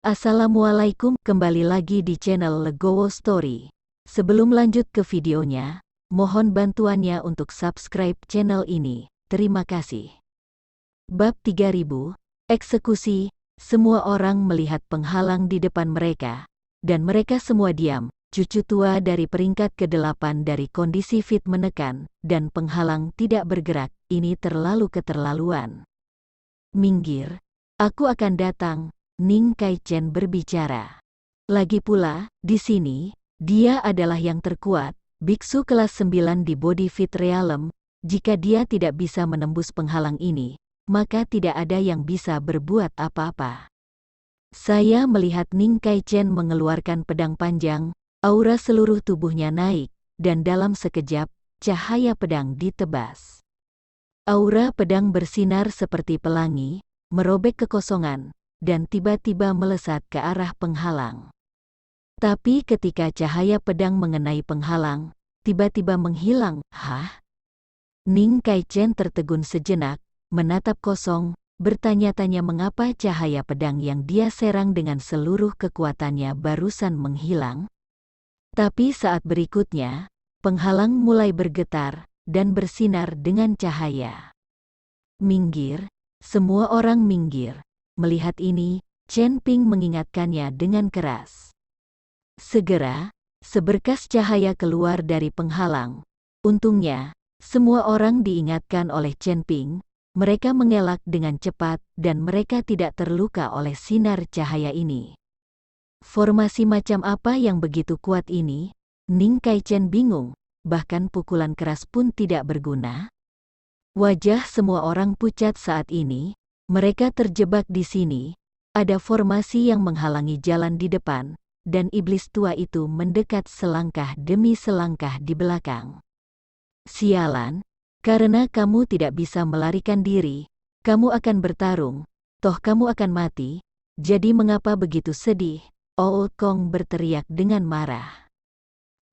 Assalamualaikum, kembali lagi di channel Legowo Story. Sebelum lanjut ke videonya, mohon bantuannya untuk subscribe channel ini. Terima kasih. Bab 3000, Eksekusi. Semua orang melihat penghalang di depan mereka, dan mereka semua diam. Cucu tua dari peringkat ke-8 dari kondisi fit menekan, dan penghalang tidak bergerak. Ini terlalu keterlaluan. Minggir, aku akan datang. Ning Kai-chen berbicara. Lagi pula, di sini, dia adalah yang terkuat, biksu kelas 9 di Body Fit Realm. Jika dia tidak bisa menembus penghalang ini, maka tidak ada yang bisa berbuat apa-apa. Saya melihat Ning Kai-chen mengeluarkan pedang panjang, aura seluruh tubuhnya naik, dan dalam sekejap, cahaya pedang ditebas. Aura pedang bersinar seperti pelangi, merobek kekosongan, dan tiba-tiba melesat ke arah penghalang. Tapi ketika cahaya pedang mengenai penghalang, tiba-tiba menghilang. Hah? Ning Kai-chen tertegun sejenak, menatap kosong, bertanya-tanya mengapa cahaya pedang yang dia serang dengan seluruh kekuatannya barusan menghilang. Tapi saat berikutnya, penghalang mulai bergetar, dan bersinar dengan cahaya. Minggir, semua orang minggir. Melihat ini, Chen Ping mengingatkannya dengan keras. Segera, seberkas cahaya keluar dari penghalang. Untungnya, semua orang diingatkan oleh Chen Ping. Mereka mengelak dengan cepat dan mereka tidak terluka oleh sinar cahaya ini. Formasi macam apa yang begitu kuat ini? Ning Kai-chen bingung, bahkan pukulan keras pun tidak berguna. Wajah semua orang pucat saat ini. Mereka terjebak di sini, ada formasi yang menghalangi jalan di depan, dan iblis tua itu mendekat selangkah demi selangkah di belakang. Sialan, karena kamu tidak bisa melarikan diri, kamu akan bertarung, toh kamu akan mati, jadi mengapa begitu sedih? Old Kong berteriak dengan marah.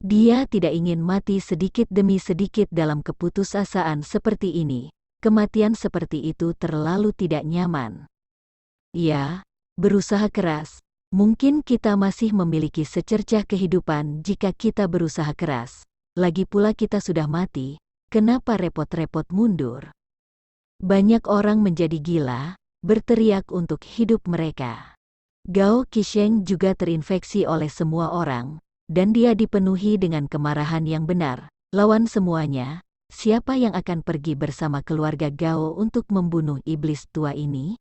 Dia tidak ingin mati sedikit demi sedikit dalam keputusasaan seperti ini. Kematian seperti itu terlalu tidak nyaman. Ya, berusaha keras. Mungkin kita masih memiliki secercah kehidupan jika kita berusaha keras. Lagi pula kita sudah mati, kenapa repot-repot mundur? Banyak orang menjadi gila, berteriak untuk hidup mereka. Gao Qisheng juga terinfeksi oleh semua orang, dan dia dipenuhi dengan kemarahan yang benar. Lawan semuanya. Siapa yang akan pergi bersama keluarga Gao untuk membunuh iblis tua ini?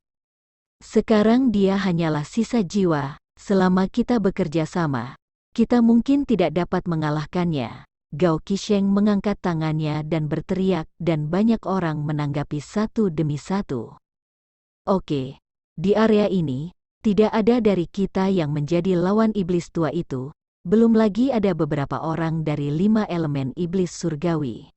Sekarang dia hanyalah sisa jiwa. Selama kita bekerja sama, kita mungkin tidak dapat mengalahkannya. Gao Qisheng mengangkat tangannya dan berteriak dan banyak orang menanggapi satu demi satu. Oke, di area ini, tidak ada dari kita yang menjadi lawan iblis tua itu. Belum lagi ada beberapa orang dari 5 elemen iblis surgawi.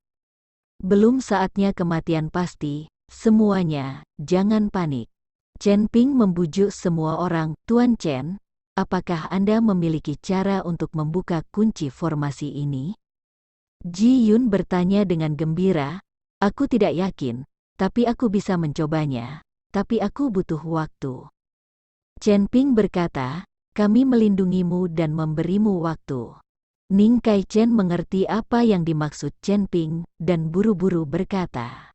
Belum saatnya kematian pasti, semuanya, jangan panik. Chen Ping membujuk semua orang, Tuan Chen, apakah Anda memiliki cara untuk membuka kunci formasi ini? Ji Yun bertanya dengan gembira, aku tidak yakin, tapi aku bisa mencobanya, tapi aku butuh waktu. Chen Ping berkata, kami melindungimu dan memberimu waktu. Ning Kai-chen mengerti apa yang dimaksud Chen Ping, dan buru-buru berkata.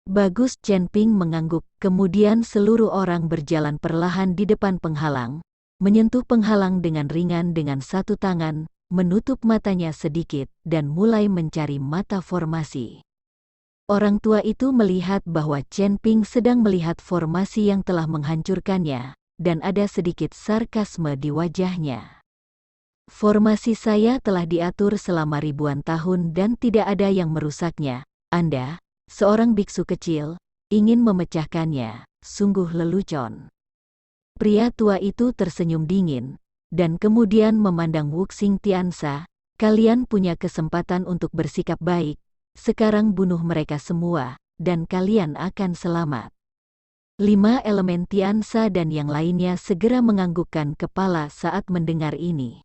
Bagus. Chen Ping mengangguk, kemudian seluruh orang berjalan perlahan di depan penghalang, menyentuh penghalang dengan ringan dengan satu tangan, menutup matanya sedikit, dan mulai mencari mata formasi. Orang tua itu melihat bahwa Chen Ping sedang melihat formasi yang telah menghancurkannya, dan ada sedikit sarkasme di wajahnya. Formasi saya telah diatur selama ribuan tahun dan tidak ada yang merusaknya. Anda, seorang biksu kecil, ingin memecahkannya, sungguh lelucon. Pria tua itu tersenyum dingin, dan kemudian memandang Wuxing Tiansa, kalian punya kesempatan untuk bersikap baik, sekarang bunuh mereka semua, dan kalian akan selamat. 5 elemen Tiansa dan yang lainnya segera menganggukkan kepala saat mendengar ini.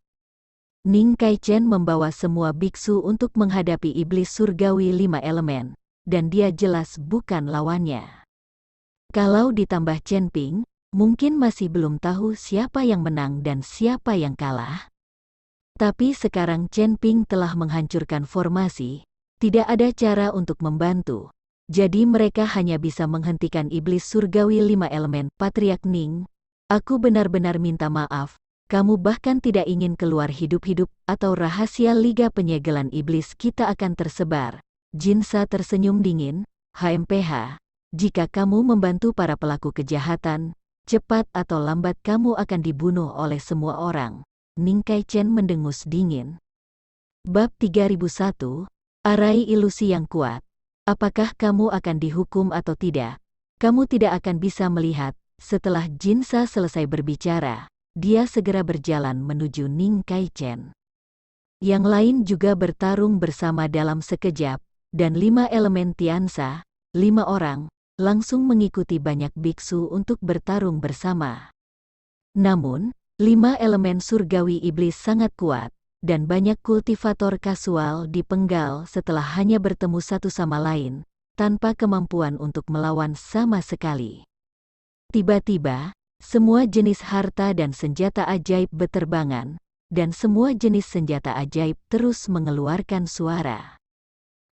Ning Kai-chen membawa semua biksu untuk menghadapi iblis surgawi 5 elemen, dan dia jelas bukan lawannya. Kalau ditambah Chen Ping, mungkin masih belum tahu siapa yang menang dan siapa yang kalah. Tapi sekarang Chen Ping telah menghancurkan formasi, tidak ada cara untuk membantu. Jadi mereka hanya bisa menghentikan iblis surgawi 5 elemen. Patriark Ning, aku benar-benar minta maaf. Kamu bahkan tidak ingin keluar hidup-hidup atau rahasia Liga Penyegelan Iblis kita akan tersebar. Jinsa tersenyum dingin. HMPH, jika kamu membantu para pelaku kejahatan, cepat atau lambat kamu akan dibunuh oleh semua orang. Ning Kaichen mendengus dingin. Bab 3001, Arai Ilusi yang Kuat. Apakah kamu akan dihukum atau tidak? Kamu tidak akan bisa melihat. Setelah Jinsa selesai berbicara, dia segera berjalan menuju Ning Kaichen. Yang lain juga bertarung bersama dalam sekejap, dan 5 elemen Tiansa, 5 orang, langsung mengikuti banyak biksu untuk bertarung bersama. Namun, 5 elemen surgawi iblis sangat kuat, dan banyak kultivator kasual dipenggal setelah hanya bertemu satu sama lain, tanpa kemampuan untuk melawan sama sekali. Tiba-tiba, semua jenis harta dan senjata ajaib beterbangan, dan semua jenis senjata ajaib terus mengeluarkan suara.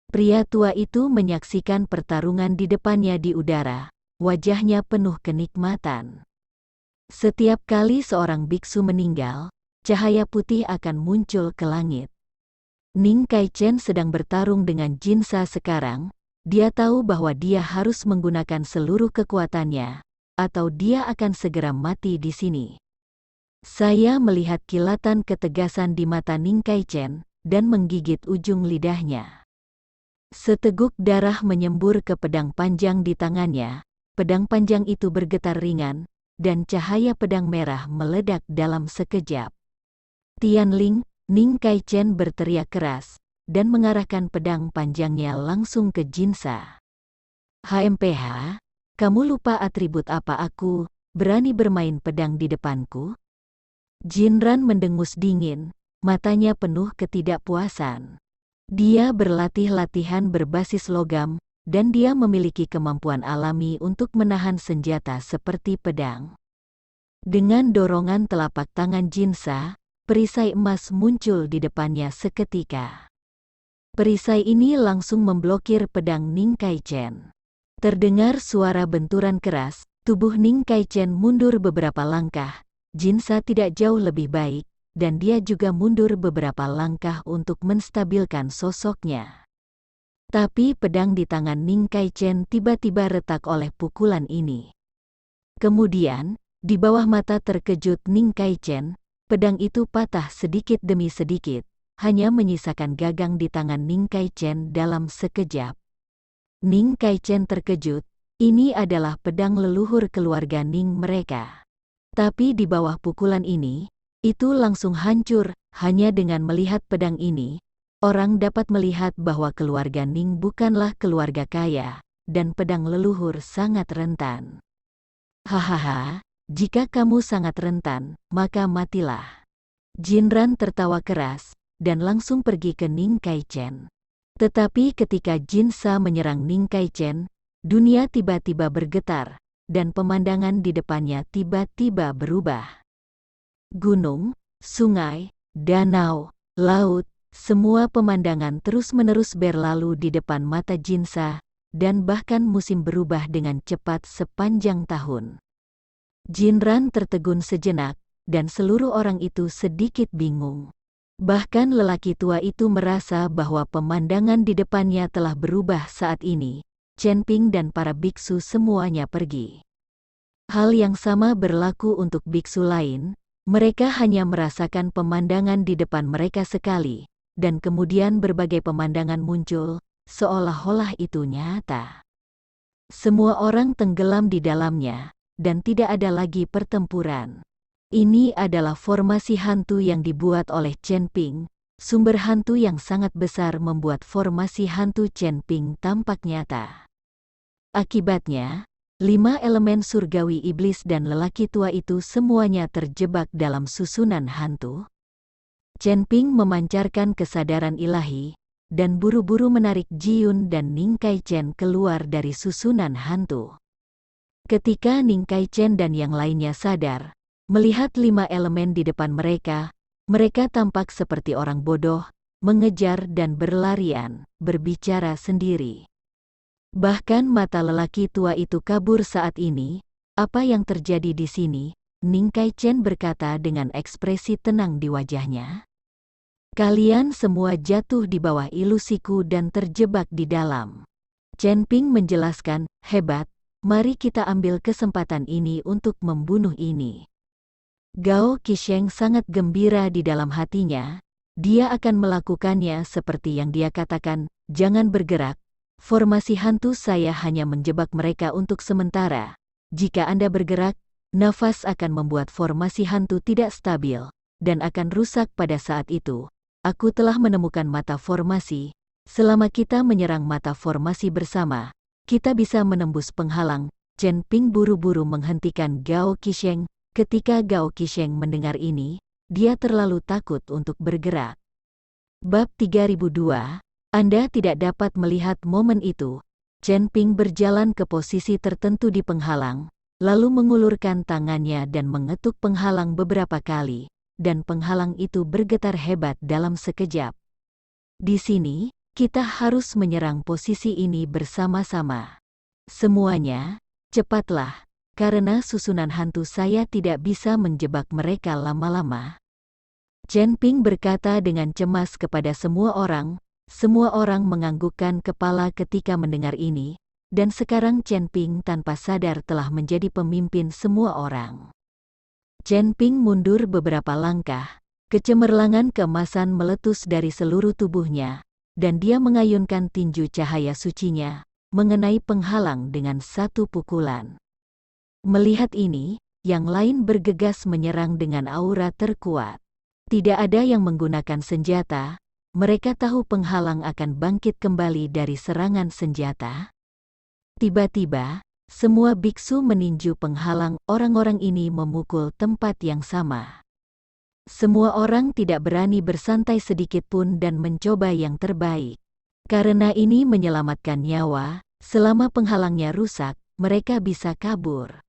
Pria tua itu menyaksikan pertarungan di depannya di udara, wajahnya penuh kenikmatan. Setiap kali seorang biksu meninggal, cahaya putih akan muncul ke langit. Ning Kaichen sedang bertarung dengan Jinsa sekarang, dia tahu bahwa dia harus menggunakan seluruh kekuatannya, atau dia akan segera mati di sini. Saya melihat kilatan ketegasan di mata Ning Kaichen, dan menggigit ujung lidahnya. Seteguk darah menyembur ke pedang panjang di tangannya, pedang panjang itu bergetar ringan, dan cahaya pedang merah meledak dalam sekejap. Tianling, Ning Kaichen berteriak keras, dan mengarahkan pedang panjangnya langsung ke Jinsa. HMPH, kamu lupa atribut apa aku, berani bermain pedang di depanku? Jinran mendengus dingin, matanya penuh ketidakpuasan. Dia berlatih latihan berbasis logam, dan dia memiliki kemampuan alami untuk menahan senjata seperti pedang. Dengan dorongan telapak tangan Jinsa, perisai emas muncul di depannya seketika. Perisai ini langsung memblokir pedang Ning Kaichen. Terdengar suara benturan keras, tubuh Ning Kaichen mundur beberapa langkah. Jinsa tidak jauh lebih baik, dan dia juga mundur beberapa langkah untuk menstabilkan sosoknya. Tapi pedang di tangan Ning Kaichen tiba-tiba retak oleh pukulan ini. Kemudian, di bawah mata terkejut Ning Kaichen, pedang itu patah sedikit demi sedikit, hanya menyisakan gagang di tangan Ning Kaichen dalam sekejap. Ning Kaichen terkejut, ini adalah pedang leluhur keluarga Ning mereka. Tapi di bawah pukulan ini, itu langsung hancur. Hanya dengan melihat pedang ini, orang dapat melihat bahwa keluarga Ning bukanlah keluarga kaya, dan pedang leluhur sangat rentan. Hahaha, jika kamu sangat rentan, maka matilah. Jinran tertawa keras, dan langsung pergi ke Ning Kaichen. Tetapi ketika Jinsa menyerang Ning Kaichen, dunia tiba-tiba bergetar, dan pemandangan di depannya tiba-tiba berubah. Gunung, sungai, danau, laut, semua pemandangan terus-menerus berlalu di depan mata Jinsa, dan bahkan musim berubah dengan cepat sepanjang tahun. Jinran tertegun sejenak, dan seluruh orang itu sedikit bingung. Bahkan lelaki tua itu merasa bahwa pemandangan di depannya telah berubah saat ini. Chen Ping dan para biksu semuanya pergi. Hal yang sama berlaku untuk biksu lain. Mereka hanya merasakan pemandangan di depan mereka sekali, dan kemudian berbagai pemandangan muncul, seolah-olah itu nyata. Semua orang tenggelam di dalamnya, dan tidak ada lagi pertempuran. Ini adalah formasi hantu yang dibuat oleh Chen Ping. Sumber hantu yang sangat besar membuat formasi hantu Chen Ping tampak nyata. Akibatnya, 5 elemen surgawi iblis dan lelaki tua itu semuanya terjebak dalam susunan hantu. Chen Ping memancarkan kesadaran ilahi, dan buru-buru menarik Jiyun dan Ning Kaichen keluar dari susunan hantu. Ketika Ning Kai Chen dan yang lainnya sadar, melihat 5 elemen di depan mereka tampak seperti orang bodoh, mengejar dan berlarian, berbicara sendiri. Bahkan mata lelaki tua itu kabur saat ini. Apa yang terjadi di sini? Ning Kai Chen berkata dengan ekspresi tenang di wajahnya. Kalian semua jatuh di bawah ilusiku dan terjebak di dalam. Chen Ping menjelaskan, hebat, mari kita ambil kesempatan ini untuk membunuh ini. Gao Qisheng sangat gembira di dalam hatinya. Dia akan melakukannya seperti yang dia katakan, jangan bergerak. Formasi hantu saya hanya menjebak mereka untuk sementara. Jika Anda bergerak, nafas akan membuat formasi hantu tidak stabil, dan akan rusak pada saat itu. Aku telah menemukan mata formasi. Selama kita menyerang mata formasi bersama, kita bisa menembus penghalang. Chen Ping buru-buru menghentikan Gao Qisheng. Ketika Gao Qisheng mendengar ini, dia terlalu takut untuk bergerak. Bab 3002, Anda tidak dapat melihat momen itu. Chen Ping berjalan ke posisi tertentu di penghalang, lalu mengulurkan tangannya dan mengetuk penghalang beberapa kali, dan penghalang itu bergetar hebat dalam sekejap. Di sini, kita harus menyerang posisi ini bersama-sama. Semuanya, cepatlah, karena susunan hantu saya tidak bisa menjebak mereka lama-lama. Chen Ping berkata dengan cemas kepada semua orang menganggukkan kepala ketika mendengar ini, dan sekarang Chen Ping tanpa sadar telah menjadi pemimpin semua orang. Chen Ping mundur beberapa langkah, kecemerlangan keemasan meletus dari seluruh tubuhnya, dan dia mengayunkan tinju cahaya sucinya, mengenai penghalang dengan satu pukulan. Melihat ini, yang lain bergegas menyerang dengan aura terkuat. Tidak ada yang menggunakan senjata, mereka tahu penghalang akan bangkit kembali dari serangan senjata. Tiba-tiba, semua biksu meninju penghalang. Orang-orang ini memukul tempat yang sama. Semua orang tidak berani bersantai sedikit pun dan mencoba yang terbaik. Karena ini menyelamatkan nyawa, selama penghalangnya rusak, mereka bisa kabur.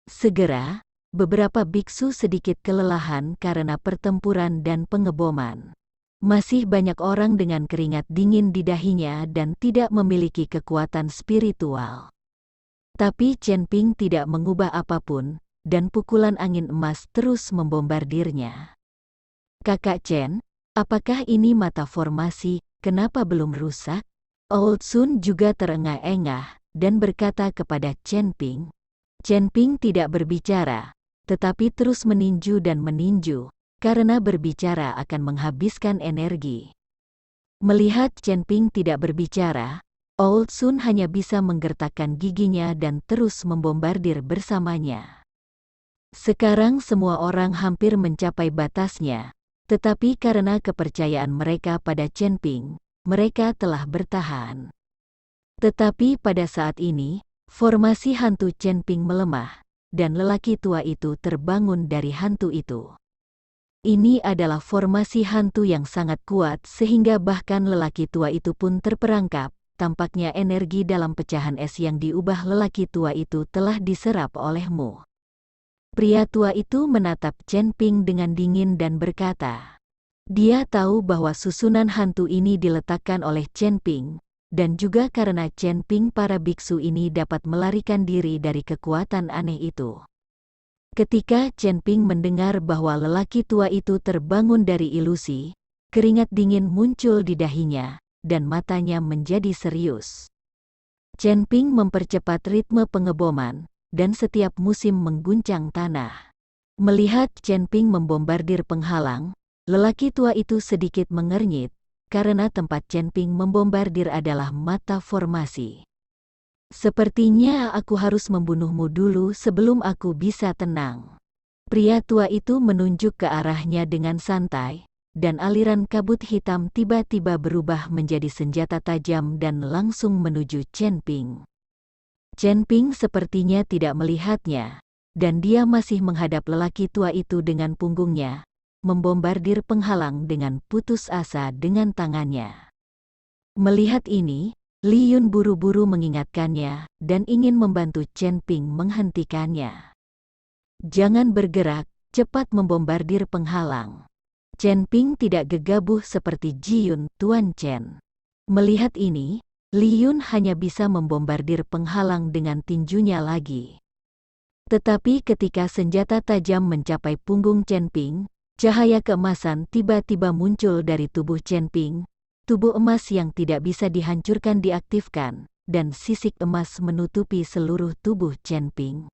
Segera, beberapa biksu sedikit kelelahan karena pertempuran dan pengeboman. Masih banyak orang dengan keringat dingin di dahinya dan tidak memiliki kekuatan spiritual. Tapi Chen Ping tidak mengubah apapun, dan pukulan angin emas terus membombardirnya. Kakak Chen, apakah ini mata formasi, kenapa belum rusak? Old Sun juga terengah-engah, dan berkata kepada Chen Ping. Chen Ping tidak berbicara, tetapi terus meninju dan meninju, karena berbicara akan menghabiskan energi. Melihat Chen Ping tidak berbicara, Old Sun hanya bisa menggertakkan giginya dan terus membombardir bersamanya. Sekarang semua orang hampir mencapai batasnya, tetapi karena kepercayaan mereka pada Chen Ping, mereka telah bertahan. Tetapi pada saat ini, formasi hantu Chen Ping melemah, dan lelaki tua itu terbangun dari hantu itu. Ini adalah formasi hantu yang sangat kuat sehingga bahkan lelaki tua itu pun terperangkap. Tampaknya energi dalam pecahan es yang diubah lelaki tua itu telah diserap olehmu. Pria tua itu menatap Chen Ping dengan dingin dan berkata, dia tahu bahwa susunan hantu ini diletakkan oleh Chen Ping, dan juga karena Chen Ping para biksu ini dapat melarikan diri dari kekuatan aneh itu. Ketika Chen Ping mendengar bahwa lelaki tua itu terbangun dari ilusi, keringat dingin muncul di dahinya, dan matanya menjadi serius. Chen Ping mempercepat ritme pengeboman, dan setiap musim mengguncang tanah. Melihat Chen Ping membombardir penghalang, lelaki tua itu sedikit mengernyit, karena tempat Chen Ping membombardir adalah mata formasi. Sepertinya aku harus membunuhmu dulu sebelum aku bisa tenang. Pria tua itu menunjuk ke arahnya dengan santai, dan aliran kabut hitam tiba-tiba berubah menjadi senjata tajam dan langsung menuju Chen Ping. Chen Ping sepertinya tidak melihatnya, dan dia masih menghadap lelaki tua itu dengan punggungnya, membombardir penghalang dengan putus asa dengan tangannya. Melihat ini, Li Yun buru-buru mengingatkannya dan ingin membantu Chen Ping menghentikannya. Jangan bergerak, cepat membombardir penghalang. Chen Ping tidak gegabah seperti Ji Yun, Tuan Chen. Melihat ini, Li Yun hanya bisa membombardir penghalang dengan tinjunya lagi. Tetapi ketika senjata tajam mencapai punggung Chen Ping, cahaya keemasan tiba-tiba muncul dari tubuh Chen Ping. Tubuh emas yang tidak bisa dihancurkan diaktifkan, dan sisik emas menutupi seluruh tubuh Chen Ping.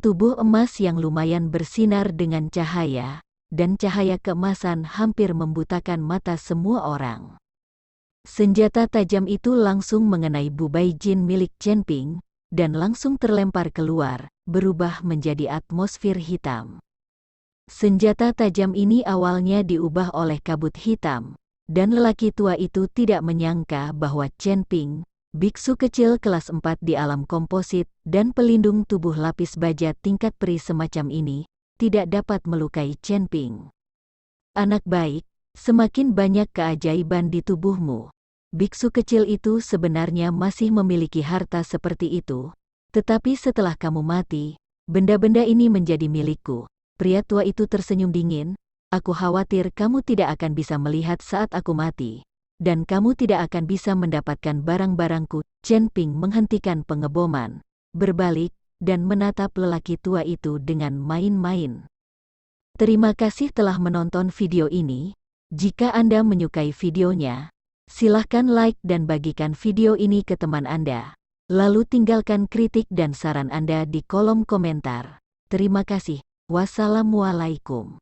Tubuh emas yang lumayan bersinar dengan cahaya, dan cahaya keemasan hampir membutakan mata semua orang. Senjata tajam itu langsung mengenai Bubai Jin milik Chen Ping, dan langsung terlempar keluar, berubah menjadi atmosfer hitam. Senjata tajam ini awalnya diubah oleh kabut hitam, dan lelaki tua itu tidak menyangka bahwa Chen Ping, biksu kecil kelas 4 di alam komposit dan pelindung tubuh lapis baja tingkat peri semacam ini, tidak dapat melukai Chen Ping. Anak baik, semakin banyak keajaiban di tubuhmu. Biksu kecil itu sebenarnya masih memiliki harta seperti itu, tetapi setelah kamu mati, benda-benda ini menjadi milikku. Pria tua itu tersenyum dingin. Aku khawatir kamu tidak akan bisa melihat saat aku mati, dan kamu tidak akan bisa mendapatkan barang-barangku. Chen Ping menghentikan pengeboman, berbalik, dan menatap lelaki tua itu dengan main-main. Terima kasih telah menonton video ini. Jika Anda menyukai videonya, silahkan like dan bagikan video ini ke teman Anda. Lalu tinggalkan kritik dan saran Anda di kolom komentar. Terima kasih. Wassalamualaikum.